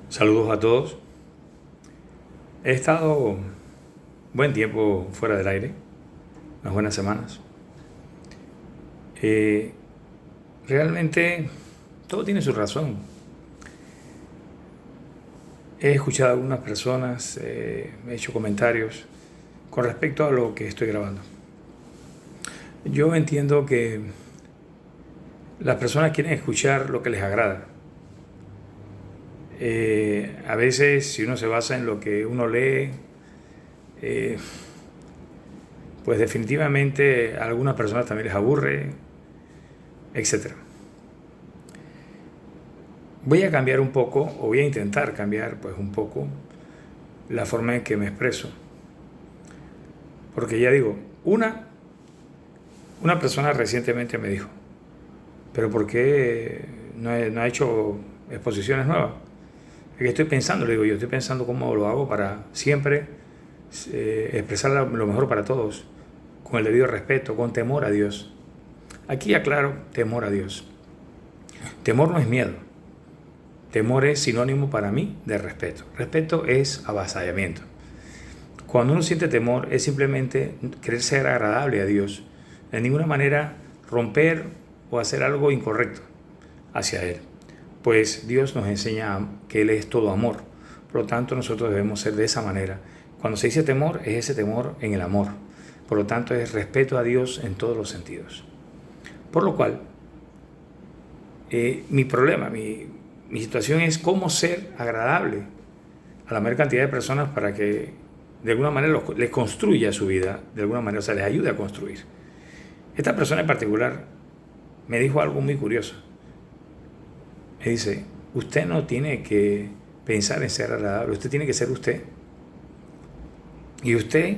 Saludos a todos. He estado buen tiempo fuera del aire, unas buenas semanas. Eh, Realmente todo tiene su razón. He escuchado a algunas personas, he hecho comentarios con respecto a lo que estoy grabando. Yo entiendo que las personas quieren escuchar lo que les agrada. A veces, si uno se basa en lo que uno lee, eh, pues definitivamente a algunas personas también les aburre, etcétera. Voy a cambiar un poco, o voy a intentar cambiar pues un poco la forma en que me expreso. Porque ya digo, una persona recientemente me dijo, pero ¿por qué no ha hecho exposiciones nuevas? Es que estoy pensando, le digo yo, estoy pensando cómo lo hago para siempre expresar lo mejor para todos, con el debido respeto, con temor a Dios. Aquí aclaro, temor a Dios. Temor no es miedo. Temor es sinónimo para mí de respeto. Respeto es avasallamiento. Cuando uno siente temor es simplemente querer ser agradable a Dios. De ninguna manera romper o hacer algo incorrecto hacia Él. Pues Dios nos enseña que Él es todo amor. Por lo tanto, nosotros debemos ser de esa manera. Cuando se dice temor, es ese temor en el amor. Por lo tanto, es respeto a Dios en todos los sentidos. Por lo cual, mi problema, mi situación es cómo ser agradable a la mayor cantidad de personas para que de alguna manera les construya su vida, de alguna manera, o sea, les ayude a construir. Esta persona en particular me dijo algo muy curioso. Me dice, usted no tiene que pensar en ser agradable, usted tiene que ser usted. Y usted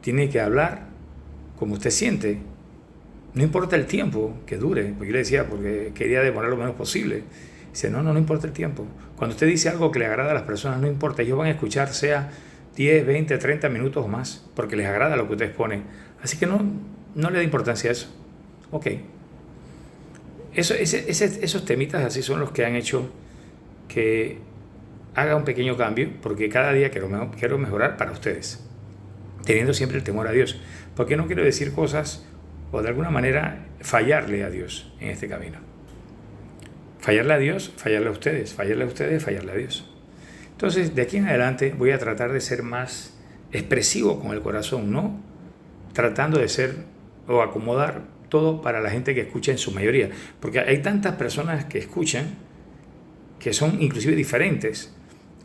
tiene que hablar como usted siente. No importa el tiempo que dure, porque yo le decía, porque quería demorar lo menos posible. Dice, no importa el tiempo. Cuando usted dice algo que le agrada a las personas, no importa, ellos van a escuchar, sea 10, 20, 30 minutos o más, porque les agrada lo que ustedes ponen. Así que no le da importancia a eso. Ok. Esos temitas así son los que han hecho que haga un pequeño cambio, porque cada día quiero mejorar para ustedes, teniendo siempre el temor a Dios. Porque no quiero decir cosas o de alguna manera fallarle a Dios en este camino. Fallarle a Dios, fallarle a ustedes, fallarle a ustedes, fallarle a Dios. Entonces, de aquí en adelante voy a tratar de ser más expresivo con el corazón, no tratando de ser o acomodar todo para la gente que escucha en su mayoría. Porque hay tantas personas que escuchan que son inclusive diferentes.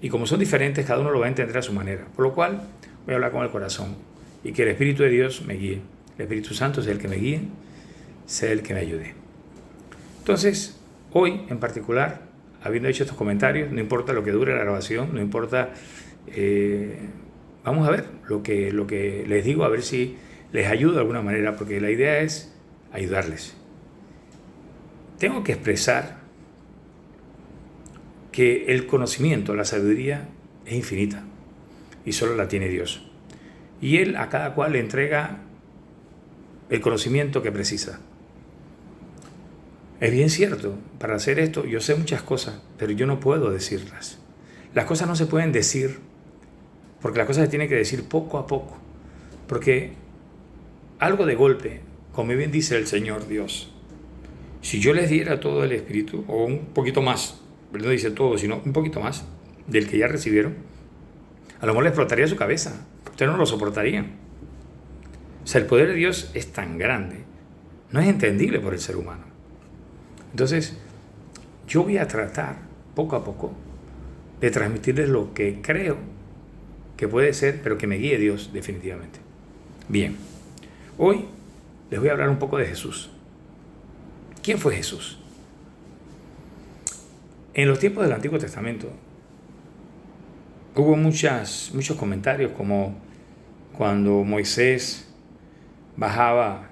Y como son diferentes, cada uno lo va a entender a su manera. Por lo cual, voy a hablar con el corazón y que el Espíritu de Dios me guíe. El Espíritu Santo sea el que me guíe, sea el que me ayude. Entonces, hoy en particular, habiendo hecho estos comentarios, no importa lo que dure la grabación, no importa, vamos a ver lo que les digo, a ver si les ayudo de alguna manera, porque la idea es ayudarles. Tengo que expresar que el conocimiento, la sabiduría es infinita y solo la tiene Dios. Y Él a cada cual le entrega el conocimiento que precisa. Es bien cierto, para hacer esto yo sé muchas cosas, pero yo no puedo decirlas. Las cosas no se pueden decir, porque las cosas se tienen que decir poco a poco. Porque algo de golpe, como bien dice el Señor Dios, si yo les diera todo el Espíritu, o un poquito más, no dice todo, sino un poquito más del que ya recibieron, a lo mejor les explotaría su cabeza. Ustedes no lo soportarían. O sea, el poder de Dios es tan grande, no es entendible por el ser humano. Entonces, yo voy a tratar, poco a poco, de transmitirles lo que creo que puede ser, pero que me guíe Dios definitivamente. Bien, hoy les voy a hablar un poco de Jesús. ¿Quién fue Jesús? En los tiempos del Antiguo Testamento hubo muchos comentarios, como cuando Moisés bajaba,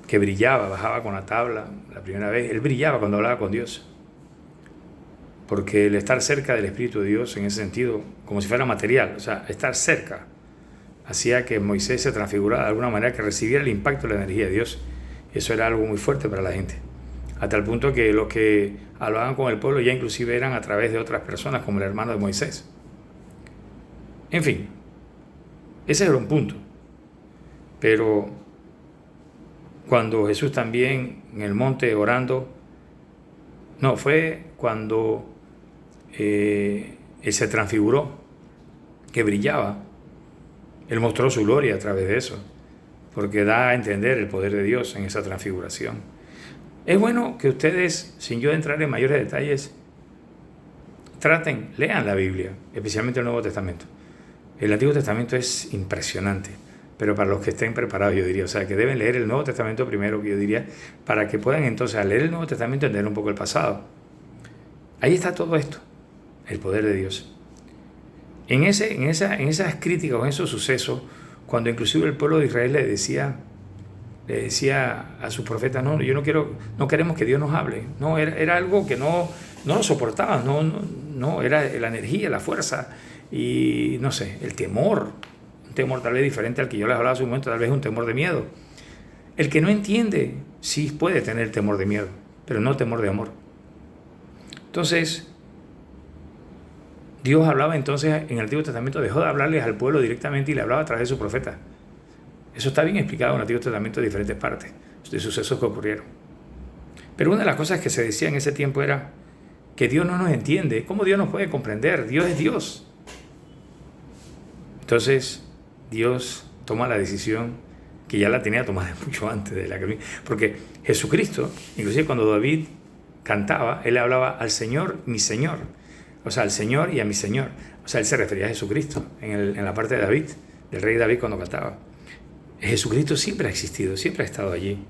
que brillaba, bajaba con la tabla la primera vez. Él brillaba cuando hablaba con Dios, porque el estar cerca del Espíritu de Dios en ese sentido, como si fuera material, o sea, estar cerca, hacía que Moisés se transfigurara de alguna manera, que recibiera el impacto de la energía de Dios. Eso era algo muy fuerte para la gente. a tal punto que los que hablaban con el pueblo ya inclusive eran a través de otras personas, como el hermano de Moisés. En fin, ese era un punto. Pero cuando Jesús también en el monte orando, no, fue cuando Él se transfiguró, que brillaba. Él mostró su gloria a través de eso, porque da a entender el poder de Dios en esa transfiguración. Es bueno que ustedes, sin yo entrar en mayores detalles, lean la Biblia, especialmente el Nuevo Testamento. El Antiguo Testamento es impresionante, pero para los que estén preparados, yo diría, o sea, que deben leer el Nuevo Testamento primero, que yo diría, para que puedan entonces, al leer el Nuevo Testamento, entender un poco el pasado. Ahí está todo esto, el poder de Dios. En esas críticas o en esos sucesos, cuando inclusive el pueblo de Israel le decía a sus profetas, no queremos que Dios nos hable. No, era algo que no lo soportaban, no, era la energía, la fuerza y no sé, el temor. Un temor tal vez diferente al que yo les hablaba hace un momento, tal vez un temor de miedo. El que no entiende sí puede tener temor de miedo, pero no temor de amor. Entonces, Dios hablaba entonces en el Antiguo Testamento, dejó de hablarles al pueblo directamente y le hablaba a través de su profeta. Eso está bien explicado en el Antiguo Testamento de diferentes partes, de sucesos que ocurrieron. Pero una de las cosas que se decía en ese tiempo era que Dios no nos entiende. ¿Cómo Dios nos puede comprender? Dios es Dios. Entonces, Dios toma la decisión que ya la tenía tomada mucho antes de la que... Porque Jesucristo, inclusive cuando David cantaba, él hablaba al Señor, mi Señor. O sea, al Señor y a mi Señor. O sea, él se refería a Jesucristo en la parte de David, del rey David cuando cantaba. Jesucristo siempre ha existido, siempre ha estado allí.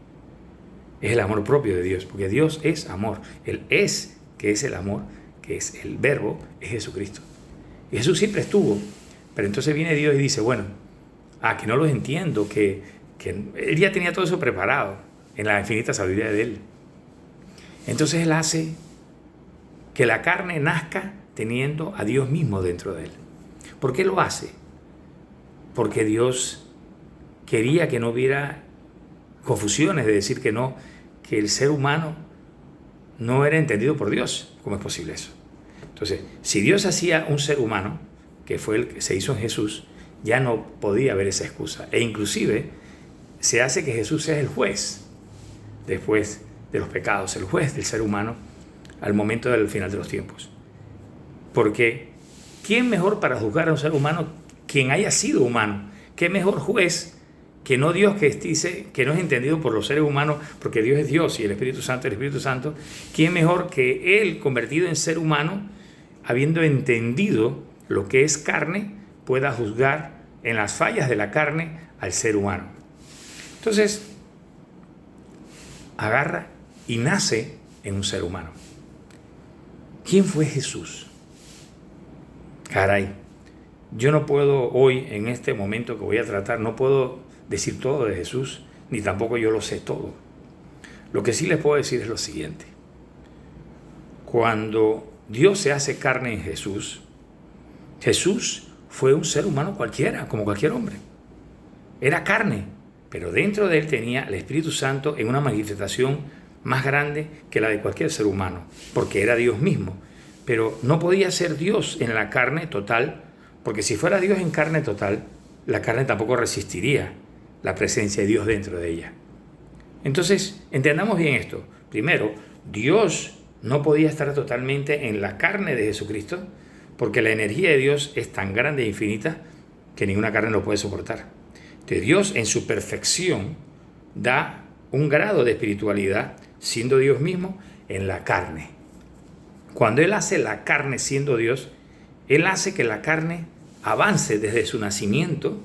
Es el amor propio de Dios, porque Dios es amor. Él es, que es el amor, que es el verbo, es Jesucristo. Y Jesús siempre estuvo. Pero entonces viene Dios y dice, bueno, que no los entiendo, que él ya tenía todo eso preparado en la infinita sabiduría de él. Entonces él hace que la carne nazca teniendo a Dios mismo dentro de él. ¿Por qué lo hace? Porque Dios quería que no hubiera confusiones de decir que el ser humano no era entendido por Dios. ¿Cómo es posible eso? Entonces, si Dios hacía un ser humano, que fue el que se hizo en Jesús, ya no podía haber esa excusa. E inclusive se hace que Jesús sea el juez después de los pecados, el juez del ser humano al momento del final de los tiempos. Porque ¿quién mejor para juzgar a un ser humano quien haya sido humano? ¿Qué mejor juez que no Dios, que dice que no es entendido por los seres humanos, porque Dios es Dios y el Espíritu Santo? ¿Quién mejor que Él, convertido en ser humano, habiendo entendido lo que es carne, pueda juzgar en las fallas de la carne al ser humano? Entonces, agarra y nace en un ser humano. ¿Quién fue Jesús? Caray, yo no puedo hoy, en este momento que voy a tratar, no puedo decir todo de Jesús, ni tampoco yo lo sé todo. Lo que sí les puedo decir es lo siguiente. Cuando Dios se hace carne en Jesús, Jesús fue un ser humano cualquiera, como cualquier hombre. Era carne, pero dentro de él tenía el Espíritu Santo en una manifestación más grande que la de cualquier ser humano, porque era Dios mismo. Pero no podía ser Dios en la carne total, porque si fuera Dios en carne total, la carne tampoco resistiría la presencia de Dios dentro de ella. Entonces, entendamos bien esto. Primero, Dios no podía estar totalmente en la carne de Jesucristo, porque la energía de Dios es tan grande e infinita que ninguna carne lo puede soportar. Entonces, Dios en su perfección da un grado de espiritualidad, siendo Dios mismo, en la carne. Cuando Él hace la carne siendo Dios, Él hace que la carne avance desde su nacimiento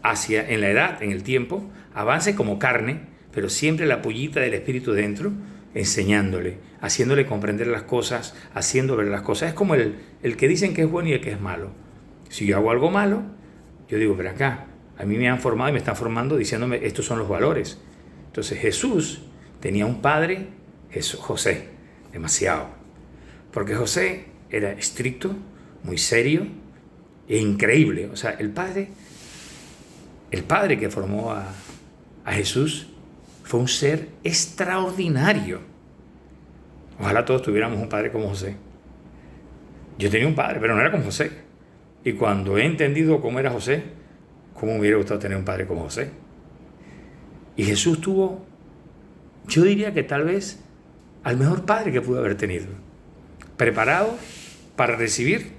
hacia, en la edad, en el tiempo, avance como carne, pero siempre la pollita del Espíritu dentro, enseñándole, haciéndole comprender las cosas, haciendo ver las cosas. Es como el que dicen que es bueno y el que es malo. Si yo hago algo malo, yo digo, pero acá, a mí me han formado y me están formando diciéndome, estos son los valores. Entonces Jesús tenía un padre, José, demasiado. Porque José era estricto, muy serio e increíble. O sea, el padre que formó a Jesús fue un ser extraordinario. Ojalá todos tuviéramos un padre como José. Yo tenía un padre, pero no era como José. Y cuando he entendido cómo era José, cómo me hubiera gustado tener un padre como José. Y Jesús tuvo, yo diría que tal vez, al mejor padre que pudo haber tenido. Preparado para recibir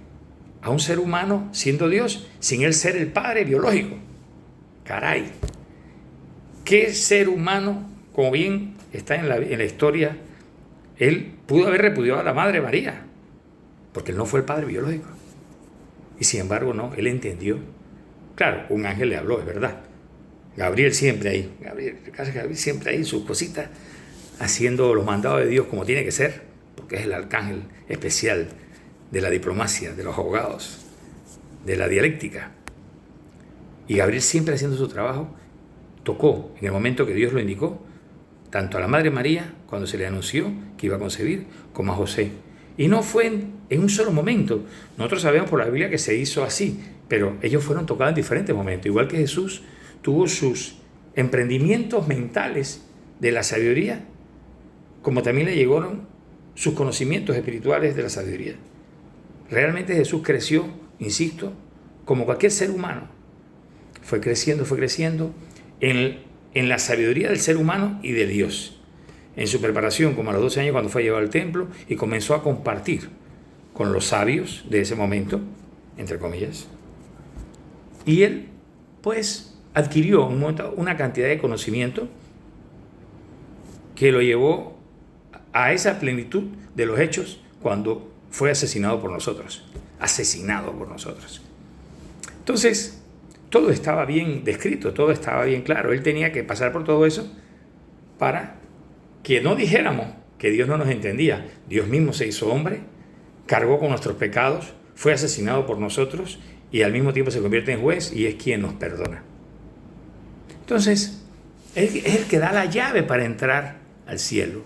a un ser humano siendo Dios, sin él ser el padre biológico. Caray. ¿Qué ser humano, como bien está en la historia, él pudo haber repudiado a la Madre María? Porque él no fue el padre biológico. Y sin embargo, no, él entendió. Claro, un ángel le habló, es verdad. Gabriel siempre ahí, Gabriel siempre ahí, sus cositas, haciendo los mandados de Dios como tiene que ser, porque es el arcángel especial de la diplomacia, de los abogados, de la dialéctica. Y Gabriel siempre haciendo su trabajo, tocó en el momento que Dios lo indicó, tanto a la Madre María, cuando se le anunció que iba a concebir, como a José. Y no fue en un solo momento. Nosotros sabemos por la Biblia que se hizo así, pero ellos fueron tocados en diferentes momentos. Igual que Jesús tuvo sus emprendimientos mentales de la sabiduría, como también le llegaron sus conocimientos espirituales de la sabiduría. Realmente Jesús creció, insisto, como cualquier ser humano. Fue creciendo en la sabiduría del ser humano y de Dios. En su preparación, como a los 12 años cuando fue llevado al templo y comenzó a compartir con los sabios de ese momento, entre comillas. Y él, pues, adquirió una cantidad de conocimiento que lo llevó a esa plenitud de los hechos cuando fue asesinado por nosotros. Entonces, todo estaba bien descrito, todo estaba bien claro. Él tenía que pasar por todo eso para que no dijéramos que Dios no nos entendía. Dios mismo se hizo hombre, cargó con nuestros pecados, fue asesinado por nosotros y al mismo tiempo se convierte en juez y es quien nos perdona. Entonces, es el que da la llave para entrar al cielo,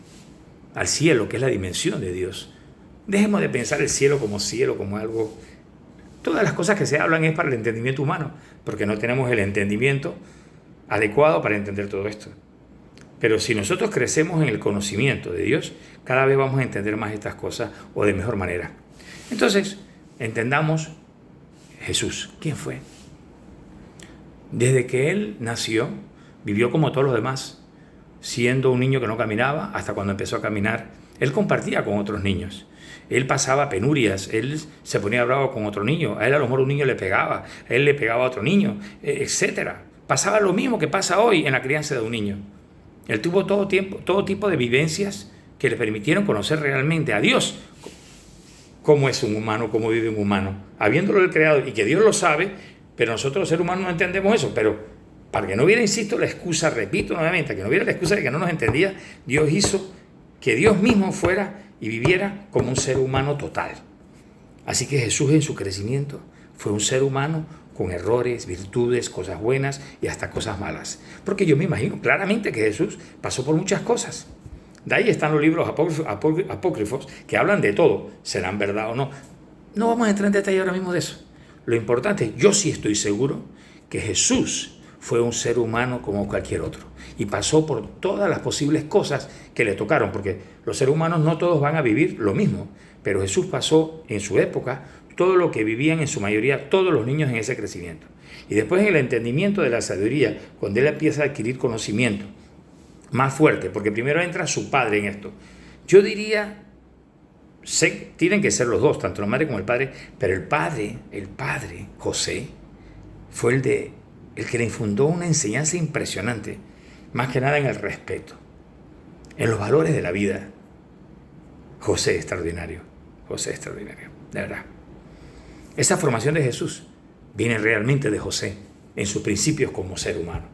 que es la dimensión de Dios. Dejemos de pensar el cielo, como algo. Todas las cosas que se hablan es para el entendimiento humano, porque no tenemos el entendimiento adecuado para entender todo esto. Pero si nosotros crecemos en el conocimiento de Dios, cada vez vamos a entender más estas cosas o de mejor manera. Entonces, entendamos Jesús. ¿Quién fue? Desde que Él nació, vivió como todos los demás, siendo un niño que no caminaba, hasta cuando empezó a caminar. Él compartía con otros niños. Él pasaba penurias, él se ponía bravo con otro niño, a él a lo mejor un niño le pegaba, a él le pegaba a otro niño, etc. Pasaba lo mismo que pasa hoy en la crianza de un niño. Él tuvo todo tipo de vivencias que le permitieron conocer realmente a Dios, cómo es un humano, cómo vive un humano, habiéndolo él creado y que Dios lo sabe, pero nosotros los seres humanos no entendemos eso. Pero para que no hubiera, insisto, la excusa, repito nuevamente, que no hubiera la excusa de que no nos entendía, Dios hizo que Dios mismo fuera y viviera como un ser humano total. Así que Jesús en su crecimiento fue un ser humano con errores, virtudes, cosas buenas y hasta cosas malas. Porque yo me imagino claramente que Jesús pasó por muchas cosas. De ahí están los libros apócrifos que hablan de todo, serán verdad o no. No vamos a entrar en detalle ahora mismo de eso. Lo importante, yo sí estoy seguro que Jesús fue un ser humano como cualquier otro y pasó por todas las posibles cosas que le tocaron, porque los seres humanos no todos van a vivir lo mismo, pero Jesús pasó en su época todo lo que vivían en su mayoría todos los niños en ese crecimiento. Y después en el entendimiento de la sabiduría, cuando él empieza a adquirir conocimiento más fuerte, porque primero entra su padre en esto. Yo diría, tienen que ser los dos, tanto la madre como el padre, pero el padre, José, fue el que le infundó una enseñanza impresionante, más que nada en el respeto, en los valores de la vida. José extraordinario, de verdad. Esa formación de Jesús viene realmente de José, en sus principios como ser humano.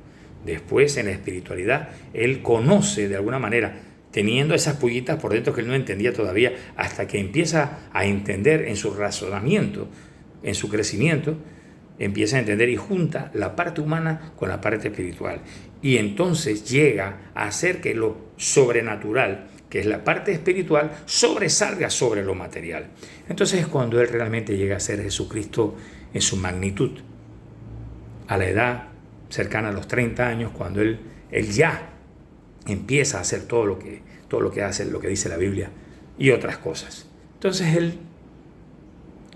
Después, en la espiritualidad, él conoce de alguna manera, teniendo esas pullitas por dentro que él no entendía todavía, hasta que empieza a entender en su razonamiento, en su crecimiento, empieza a entender y junta la parte humana con la parte espiritual. Y entonces llega a hacer que lo sobrenatural, que es la parte espiritual, sobresalga sobre lo material. Entonces es cuando él realmente llega a ser Jesucristo en su magnitud. A la edad cercana a los 30 años, cuando él ya empieza a hacer todo lo que hace, lo que dice la Biblia, y otras cosas. Entonces él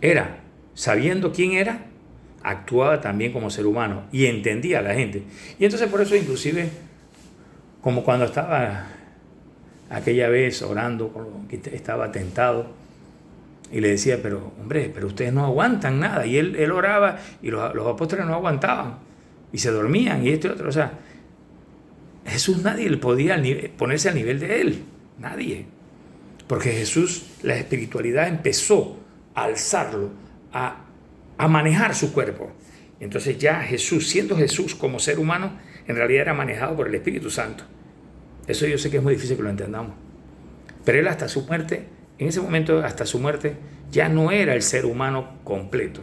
era, sabiendo quién era, actuaba también como ser humano y entendía a la gente. Y entonces por eso inclusive, como cuando estaba aquella vez orando, que estaba tentado, y le decía, pero hombre, pero ustedes no aguantan nada. Y él oraba y los apóstoles no aguantaban y se dormían y esto y otro. O sea, Jesús nadie le podía ponerse al nivel de él, nadie. Porque Jesús, la espiritualidad empezó a alzarlo, a manejar su cuerpo. Entonces ya Jesús, siendo Jesús como ser humano, en realidad era manejado por el Espíritu Santo. Eso yo sé que es muy difícil que lo entendamos. Pero él hasta su muerte, en ese momento hasta su muerte, ya no era el ser humano completo.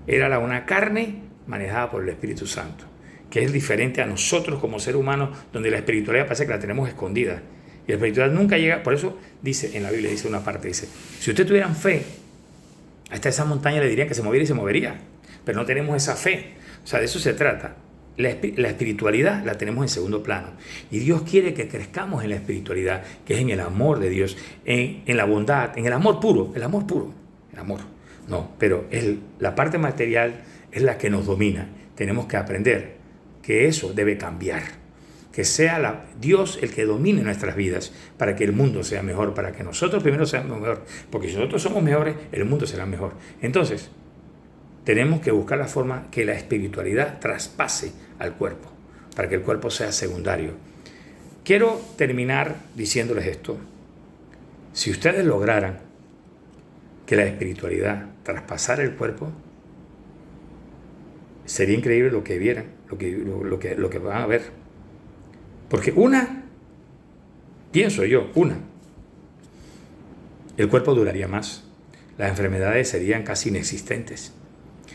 Era una carne manejada por el Espíritu Santo, que es diferente a nosotros como ser humanos, donde la espiritualidad parece que la tenemos escondida. Y la espiritualidad nunca llega, por eso dice, en la Biblia dice una parte, dice, si ustedes tuvieran fe, hasta esa montaña le dirían que se moviera y se movería, pero no tenemos esa fe. O sea, de eso se trata. La espiritualidad la tenemos en segundo plano. Y Dios quiere que crezcamos en la espiritualidad, que es en el amor de Dios, en la bondad, en el amor puro, el amor. No, pero la parte material es la que nos domina. Tenemos que aprender que eso debe cambiar. Que sea Dios el que domine nuestras vidas para que el mundo sea mejor, para que nosotros primero seamos mejor. Porque si nosotros somos mejores, el mundo será mejor. Entonces, tenemos que buscar la forma que la espiritualidad traspase al cuerpo, para que el cuerpo sea secundario. Quiero terminar diciéndoles esto. Si ustedes lograran que la espiritualidad traspasara el cuerpo, sería increíble lo que vieran, lo que van a ver. Porque pienso yo, el cuerpo duraría más, las enfermedades serían casi inexistentes.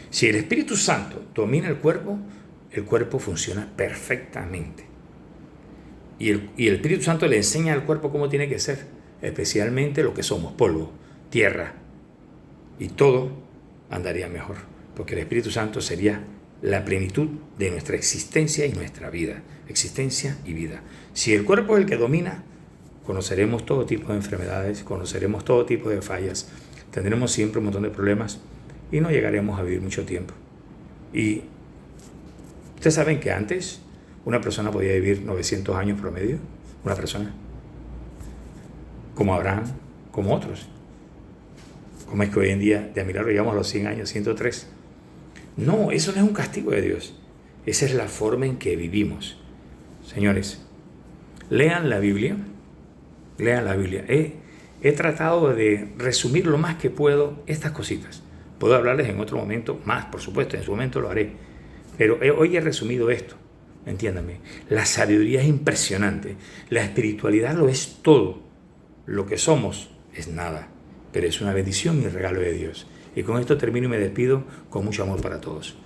Si el Espíritu Santo domina el cuerpo funciona perfectamente. Y el Espíritu Santo le enseña al cuerpo cómo tiene que ser, especialmente lo que somos, polvo, tierra, y todo andaría mejor, porque el Espíritu Santo sería la plenitud de nuestra existencia y nuestra vida, existencia y vida. Si el cuerpo es el que domina, conoceremos todo tipo de enfermedades, conoceremos todo tipo de fallas, tendremos siempre un montón de problemas y no llegaremos a vivir mucho tiempo. Y ustedes saben que antes una persona podía vivir 900 años promedio, una persona, como Abraham, como otros. ¿Cómo es que hoy en día de milagro llegamos a los 100 años, 103? No, eso no es un castigo de Dios. Esa es la forma en que vivimos. Señores, lean la Biblia. He tratado de resumir lo más que puedo estas cositas. Puedo hablarles en otro momento más, por supuesto, en su momento lo haré. Pero hoy he resumido esto, entiéndanme. La sabiduría es impresionante. La espiritualidad lo es todo. Lo que somos es nada. Pero es una bendición y regalo de Dios. Y con esto termino y me despido con mucho amor para todos.